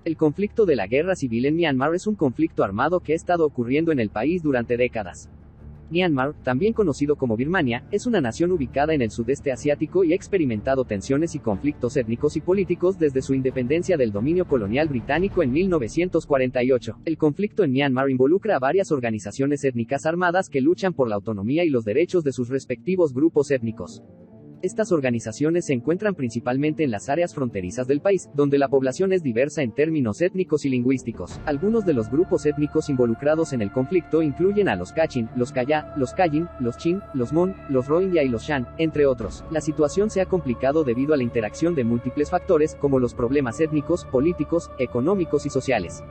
El conflicto de la guerra civil en Myanmar es un conflicto armado que ha estado ocurriendo en el país durante décadas. Myanmar, también conocido como Birmania, es una nación ubicada en el sudeste asiático y ha experimentado tensiones y conflictos étnicos y políticos desde su independencia del dominio colonial británico en 1948. El conflicto en Myanmar involucra a varias organizaciones étnicas armadas que luchan por la autonomía y los derechos de sus respectivos grupos étnicos. Estas organizaciones se encuentran principalmente en las áreas fronterizas del país, donde la población es diversa en términos étnicos y lingüísticos. Algunos de los grupos étnicos involucrados en el conflicto incluyen a los Kachin, los Kayah, los Kayin, los Chin, los Mon, los Rohingya y los Shan, entre otros. La situación se ha complicado debido a la interacción de múltiples factores, como los problemas étnicos, políticos, económicos y sociales.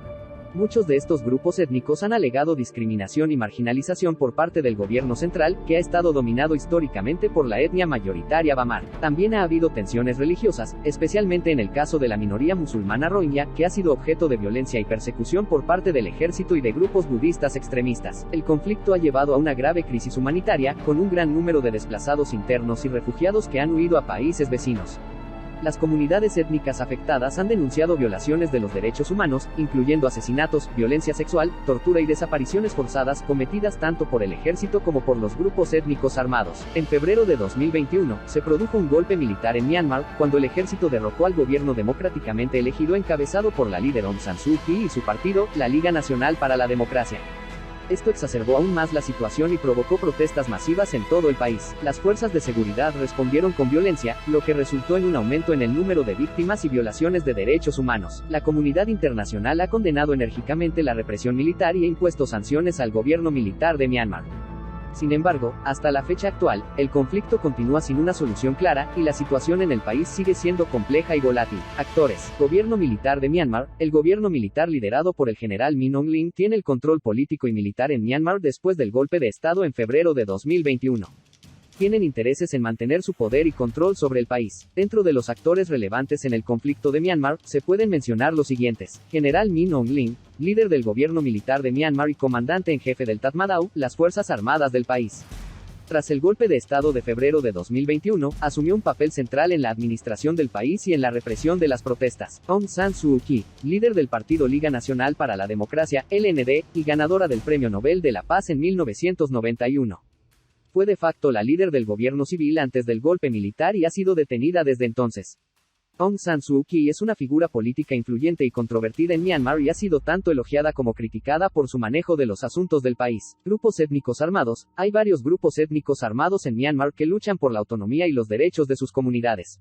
Muchos de estos grupos étnicos han alegado discriminación y marginalización por parte del gobierno central, que ha estado dominado históricamente por la etnia mayoritaria Bamar. También ha habido tensiones religiosas, especialmente en el caso de la minoría musulmana Rohingya, que ha sido objeto de violencia y persecución por parte del ejército y de grupos budistas extremistas. El conflicto ha llevado a una grave crisis humanitaria, con un gran número de desplazados internos y refugiados que han huido a países vecinos. Las comunidades étnicas afectadas han denunciado violaciones de los derechos humanos, incluyendo asesinatos, violencia sexual, tortura y desapariciones forzadas cometidas tanto por el ejército como por los grupos étnicos armados. En febrero de 2021, se produjo un golpe militar en Myanmar, cuando el ejército derrocó al gobierno democráticamente elegido encabezado por la líder Aung San Suu Kyi y su partido, la Liga Nacional para la Democracia. Esto exacerbó aún más la situación y provocó protestas masivas en todo el país. Las fuerzas de seguridad respondieron con violencia, lo que resultó en un aumento en el número de víctimas y violaciones de derechos humanos. La comunidad internacional ha condenado enérgicamente la represión militar y ha impuesto sanciones al gobierno militar de Myanmar. Sin embargo, hasta la fecha actual, el conflicto continúa sin una solución clara, y la situación en el país sigue siendo compleja y volátil. Actores. Gobierno militar de Myanmar. El gobierno militar liderado por el general Min Aung Hlaing tiene el control político y militar en Myanmar después del golpe de estado en febrero de 2021. Tienen intereses en mantener su poder y control sobre el país. Dentro de los actores relevantes en el conflicto de Myanmar, se pueden mencionar los siguientes: General Min Aung Hlaing, líder del gobierno militar de Myanmar y comandante en jefe del Tatmadaw, las Fuerzas Armadas del país. Tras el golpe de estado de febrero de 2021, asumió un papel central en la administración del país y en la represión de las protestas. Aung San Suu Kyi, líder del partido Liga Nacional para la Democracia, LND, y ganadora del Premio Nobel de la Paz en 1991. Fue de facto la líder del gobierno civil antes del golpe militar y ha sido detenida desde entonces. Aung San Suu Kyi es una figura política influyente y controvertida en Myanmar y ha sido tanto elogiada como criticada por su manejo de los asuntos del país. Grupos étnicos armados. Hay varios grupos étnicos armados en Myanmar que luchan por la autonomía y los derechos de sus comunidades.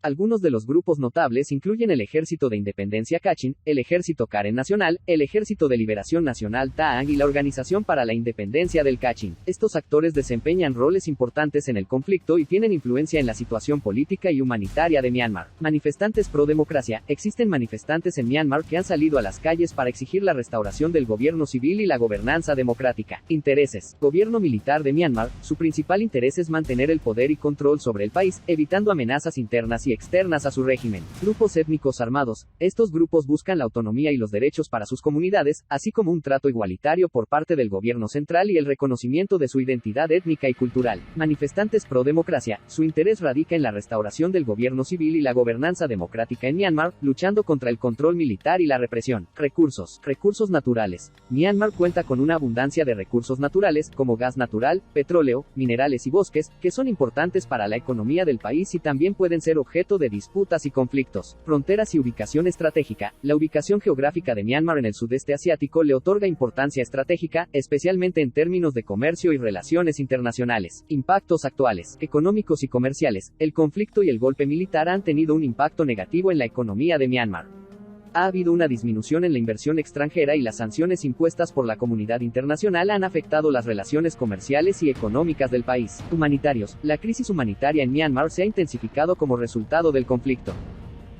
Algunos de los grupos notables incluyen el Ejército de Independencia Kachin, el Ejército Karen Nacional, el Ejército de Liberación Nacional Taang y la Organización para la Independencia del Kachin. Estos actores desempeñan roles importantes en el conflicto y tienen influencia en la situación política y humanitaria de Myanmar. Manifestantes pro democracia. Existen manifestantes en Myanmar que han salido a las calles para exigir la restauración del gobierno civil y la gobernanza democrática. Intereses. Gobierno militar de Myanmar. Su principal interés es mantener el poder y control sobre el país, evitando amenazas internas y externas a su régimen. Grupos étnicos armados. Estos grupos buscan la autonomía y los derechos para sus comunidades, así como un trato igualitario por parte del gobierno central y el reconocimiento de su identidad étnica y cultural. Manifestantes pro democracia. Su interés radica en la restauración del gobierno civil y la gobernanza democrática en Myanmar, luchando contra el control militar y la represión. Recursos. Recursos naturales. Myanmar cuenta con una abundancia de recursos naturales, como gas natural, petróleo, minerales y bosques, que son importantes para la economía del país y también pueden ser objeto de disputas y conflictos. Fronteras y ubicación estratégica. La ubicación geográfica de Myanmar en el sudeste asiático le otorga importancia estratégica, especialmente en términos de comercio y relaciones internacionales. Impactos actuales, económicos y comerciales. El conflicto y el golpe militar han tenido un impacto negativo en la economía de Myanmar. Ha habido una disminución en la inversión extranjera y las sanciones impuestas por la comunidad internacional han afectado las relaciones comerciales y económicas del país. Humanitarios. La crisis humanitaria en Myanmar se ha intensificado como resultado del conflicto.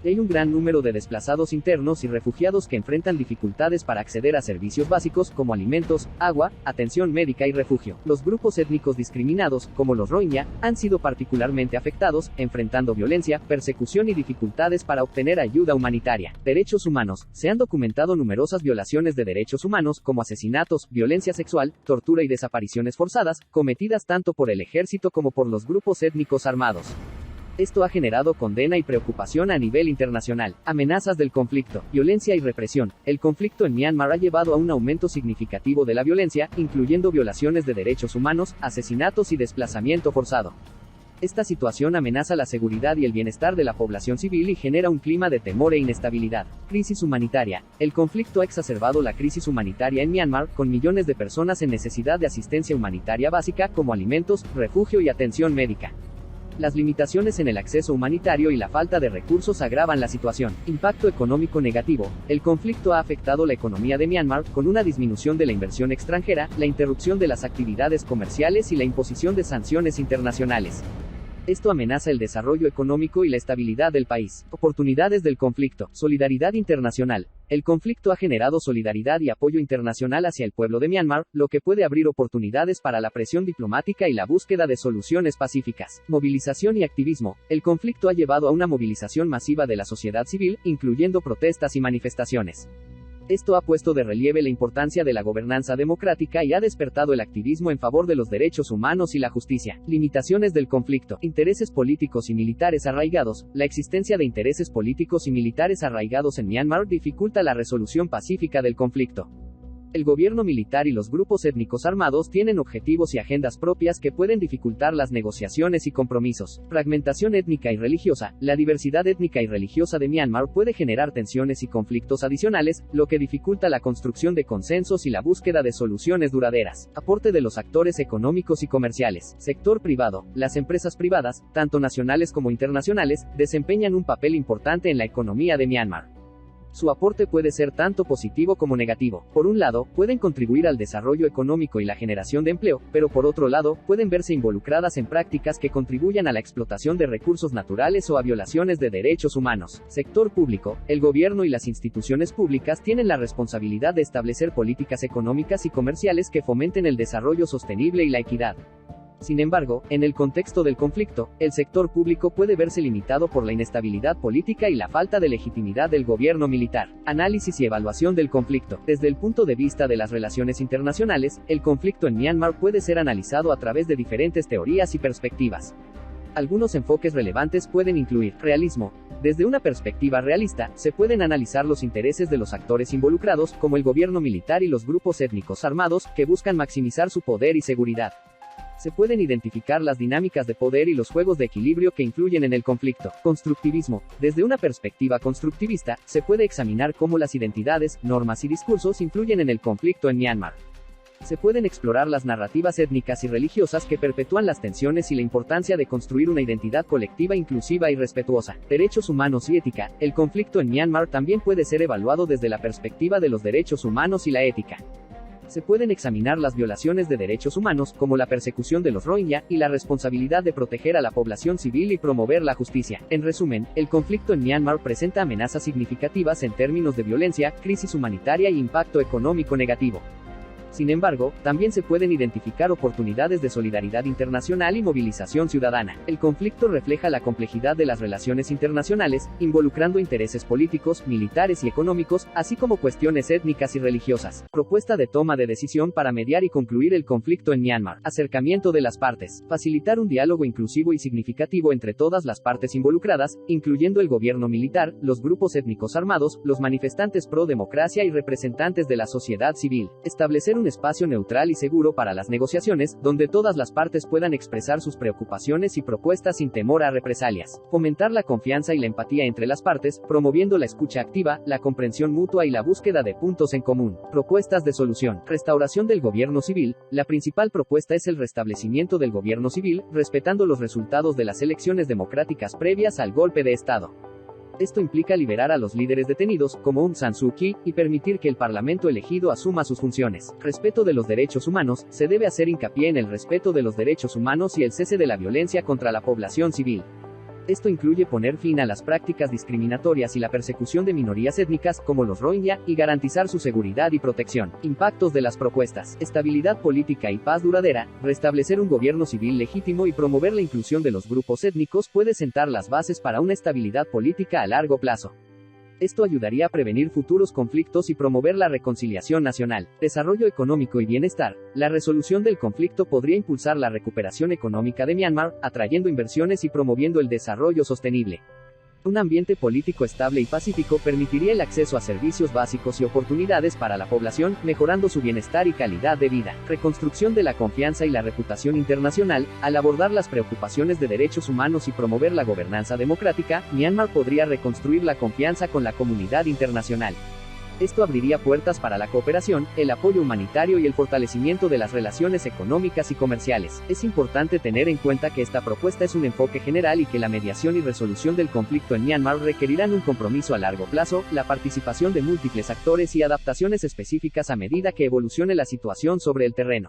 Hay un gran número de desplazados internos y refugiados que enfrentan dificultades para acceder a servicios básicos como alimentos, agua, atención médica y refugio. Los grupos étnicos discriminados, como los Rohingya, han sido particularmente afectados, enfrentando violencia, persecución y dificultades para obtener ayuda humanitaria. Derechos humanos. Se han documentado numerosas violaciones de derechos humanos, como asesinatos, violencia sexual, tortura y desapariciones forzadas, cometidas tanto por el ejército como por los grupos étnicos armados. Esto ha generado condena y preocupación a nivel internacional. Amenazas del conflicto, violencia y represión. El conflicto en Myanmar ha llevado a un aumento significativo de la violencia, incluyendo violaciones de derechos humanos, asesinatos y desplazamiento forzado. Esta situación amenaza la seguridad y el bienestar de la población civil y genera un clima de temor e inestabilidad. Crisis humanitaria. El conflicto ha exacerbado la crisis humanitaria en Myanmar, con millones de personas en necesidad de asistencia humanitaria básica, como alimentos, refugio y atención médica. Las limitaciones en el acceso humanitario y la falta de recursos agravan la situación. Impacto económico negativo. El conflicto ha afectado la economía de Myanmar, con una disminución de la inversión extranjera, la interrupción de las actividades comerciales y la imposición de sanciones internacionales. Esto amenaza el desarrollo económico y la estabilidad del país. Oportunidades del conflicto. Solidaridad internacional. El conflicto ha generado solidaridad y apoyo internacional hacia el pueblo de Myanmar, lo que puede abrir oportunidades para la presión diplomática y la búsqueda de soluciones pacíficas. Movilización y activismo. El conflicto ha llevado a una movilización masiva de la sociedad civil, incluyendo protestas y manifestaciones. Esto ha puesto de relieve la importancia de la gobernanza democrática y ha despertado el activismo en favor de los derechos humanos y la justicia. Limitaciones del conflicto. Intereses políticos y militares arraigados. La existencia de intereses políticos y militares arraigados en Myanmar dificulta la resolución pacífica del conflicto. El gobierno militar y los grupos étnicos armados tienen objetivos y agendas propias que pueden dificultar las negociaciones y compromisos. Fragmentación étnica y religiosa. La diversidad étnica y religiosa de Myanmar puede generar tensiones y conflictos adicionales, lo que dificulta la construcción de consensos y la búsqueda de soluciones duraderas. Aporte de los actores económicos y comerciales. Sector privado. Las empresas privadas, tanto nacionales como internacionales, desempeñan un papel importante en la economía de Myanmar. Su aporte puede ser tanto positivo como negativo. Por un lado, pueden contribuir al desarrollo económico y la generación de empleo, pero por otro lado, pueden verse involucradas en prácticas que contribuyan a la explotación de recursos naturales o a violaciones de derechos humanos. Sector público. El gobierno y las instituciones públicas tienen la responsabilidad de establecer políticas económicas y comerciales que fomenten el desarrollo sostenible y la equidad. Sin embargo, en el contexto del conflicto, el sector público puede verse limitado por la inestabilidad política y la falta de legitimidad del gobierno militar. Análisis y evaluación del conflicto. Desde el punto de vista de las relaciones internacionales, el conflicto en Myanmar puede ser analizado a través de diferentes teorías y perspectivas. Algunos enfoques relevantes pueden incluir realismo. Desde una perspectiva realista, se pueden analizar los intereses de los actores involucrados, como el gobierno militar y los grupos étnicos armados, que buscan maximizar su poder y seguridad. Se pueden identificar las dinámicas de poder y los juegos de equilibrio que influyen en el conflicto. Constructivismo. Desde una perspectiva constructivista, se puede examinar cómo las identidades, normas y discursos influyen en el conflicto en Myanmar. Se pueden explorar las narrativas étnicas y religiosas que perpetúan las tensiones y la importancia de construir una identidad colectiva inclusiva y respetuosa. Derechos humanos y ética. El conflicto en Myanmar también puede ser evaluado desde la perspectiva de los derechos humanos y la ética. Se pueden examinar las violaciones de derechos humanos, como la persecución de los Rohingya, y la responsabilidad de proteger a la población civil y promover la justicia. En resumen, el conflicto en Myanmar presenta amenazas significativas en términos de violencia, crisis humanitaria y impacto económico negativo. Sin embargo, también se pueden identificar oportunidades de solidaridad internacional y movilización ciudadana. El conflicto refleja la complejidad de las relaciones internacionales, involucrando intereses políticos, militares y económicos, así como cuestiones étnicas y religiosas. Propuesta de toma de decisión para mediar y concluir el conflicto en Myanmar. Acercamiento de las partes. Facilitar un diálogo inclusivo y significativo entre todas las partes involucradas, incluyendo el gobierno militar, los grupos étnicos armados, los manifestantes pro democracia y representantes de la sociedad civil. Establecer un espacio neutral y seguro para las negociaciones, donde todas las partes puedan expresar sus preocupaciones y propuestas sin temor a represalias. Fomentar la confianza y la empatía entre las partes, promoviendo la escucha activa, la comprensión mutua y la búsqueda de puntos en común. Propuestas de solución. Restauración del gobierno civil. La principal propuesta es el restablecimiento del gobierno civil, respetando los resultados de las elecciones democráticas previas al golpe de Estado. Esto implica liberar a los líderes detenidos, como Aung San Suu Kyi, y permitir que el parlamento elegido asuma sus funciones. Respeto de los derechos humanos. Se debe hacer hincapié en el respeto de los derechos humanos y el cese de la violencia contra la población civil. Esto incluye poner fin a las prácticas discriminatorias y la persecución de minorías étnicas, como los Rohingya, y garantizar su seguridad y protección. Impactos de las propuestas. Estabilidad política y paz duradera. Restablecer un gobierno civil legítimo y promover la inclusión de los grupos étnicos puede sentar las bases para una estabilidad política a largo plazo. Esto ayudaría a prevenir futuros conflictos y promover la reconciliación nacional, desarrollo económico y bienestar. La resolución del conflicto podría impulsar la recuperación económica de Myanmar, atrayendo inversiones y promoviendo el desarrollo sostenible. Un ambiente político estable y pacífico permitiría el acceso a servicios básicos y oportunidades para la población, mejorando su bienestar y calidad de vida. Reconstrucción de la confianza y la reputación internacional. Al abordar las preocupaciones de derechos humanos y promover la gobernanza democrática, Myanmar podría reconstruir la confianza con la comunidad internacional. Esto abriría puertas para la cooperación, el apoyo humanitario y el fortalecimiento de las relaciones económicas y comerciales. Es importante tener en cuenta que esta propuesta es un enfoque general y que la mediación y resolución del conflicto en Myanmar requerirán un compromiso a largo plazo, la participación de múltiples actores y adaptaciones específicas a medida que evolucione la situación sobre el terreno.